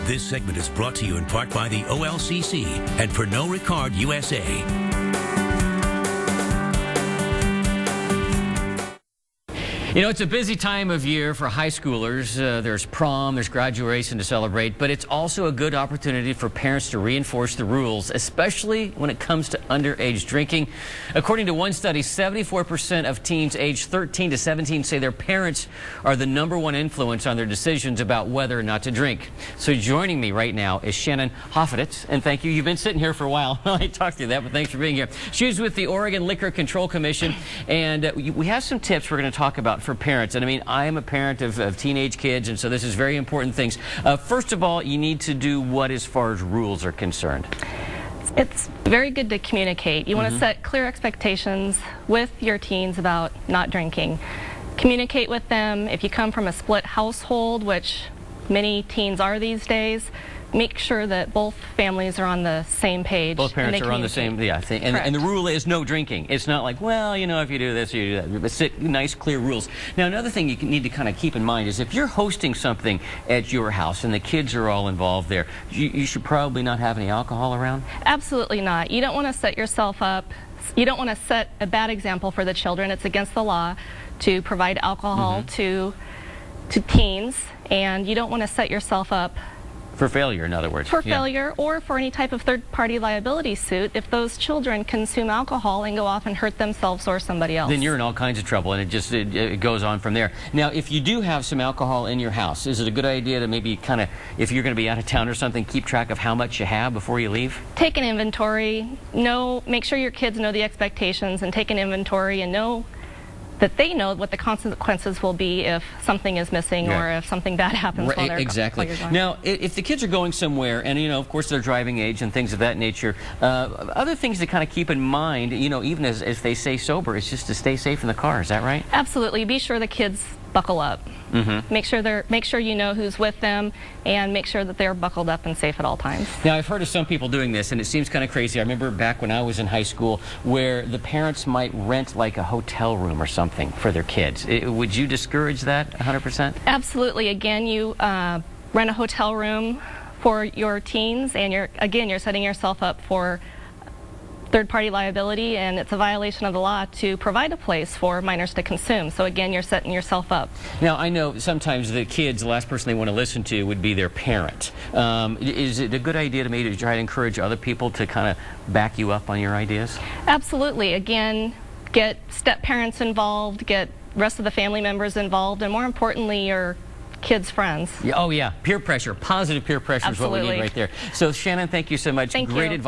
This segment is brought to you in part by the OLCC and Pernod Ricard USA. You know, it's a busy time of year for high schoolers. There's prom, there's graduation to celebrate, but it's also a good opportunity for parents to reinforce the rules, especially when it comes to underage drinking. According to one study, 74% of teens aged 13 to 17 say their parents are the #1 influence on their decisions about whether or not to drink. So joining me right now is Shannon Hoffeditz, and thank you. You've been sitting here for a while. I talked through that, but thanks for being here. She's with the Oregon Liquor Control Commission, and we have some tips we're going to talk about for parents. And I mean, I am a parent of teenage kids, and so this is very important things. First of all, you need to do what as far as rules are concerned? It's very good to communicate. You want to set clear expectations with your teens about not drinking. Communicate with them. If you come from a split household, which many teens are these days, make sure that both families are on the same page. Both parents are on the same, yeah. And the rule is no drinking. It's not like, well, you know, if you do this, you do that. But set nice, clear rules. Now, another thing you need to kind of keep in mind is if you're hosting something at your house and the kids are all involved there, you should probably not have any alcohol around? Absolutely not. You don't want to set yourself up. You don't want to set a bad example for the children. It's against the law to provide alcohol to teens, and you don't want to set yourself up for failure, in other words. For failure, or for any type of third-party liability suit if those children consume alcohol and go off and hurt themselves or somebody else. Then you're in all kinds of trouble, and it goes on from there. Now, if you do have some alcohol in your house, is it a good idea to maybe kind of, if you're going to be out of town or something, keep track of how much you have before you leave? Take an inventory. Make sure your kids know the expectations and take an inventory and know that they know what the consequences will be if something is missing or if something bad happens while they're exactly. while you're gone. Now, if the kids are going somewhere, and, you know, of course, they're driving age and things of that nature, other things to kind of keep in mind, you know, even as they stay sober, is just to stay safe in the car. Is that right? Absolutely. Be sure the kids buckle up. Make sure you know who's with them, and make sure that they're buckled up and safe at all times. Now, I've heard of some people doing this, and it seems kind of crazy. I remember back when I was in high school where the parents might rent like a hotel room or something for their kids. Would you discourage that 100%? Absolutely. Again, you rent a hotel room for your teens, and you're setting yourself up for third-party liability, and it's a violation of the law to provide a place for minors to consume. So again, you're setting yourself up. Now, I know sometimes the kids, the last person they want to listen to would be their parent. Is it a good idea to maybe try to encourage other people to kind of back you up on your ideas? Absolutely. Again, get step-parents involved, get rest of the family members involved, and more importantly, your kids' friends. Oh, yeah. Peer pressure. Positive peer pressure is what we need right there. So, Shannon, thank you so much. Thank you. Great advice.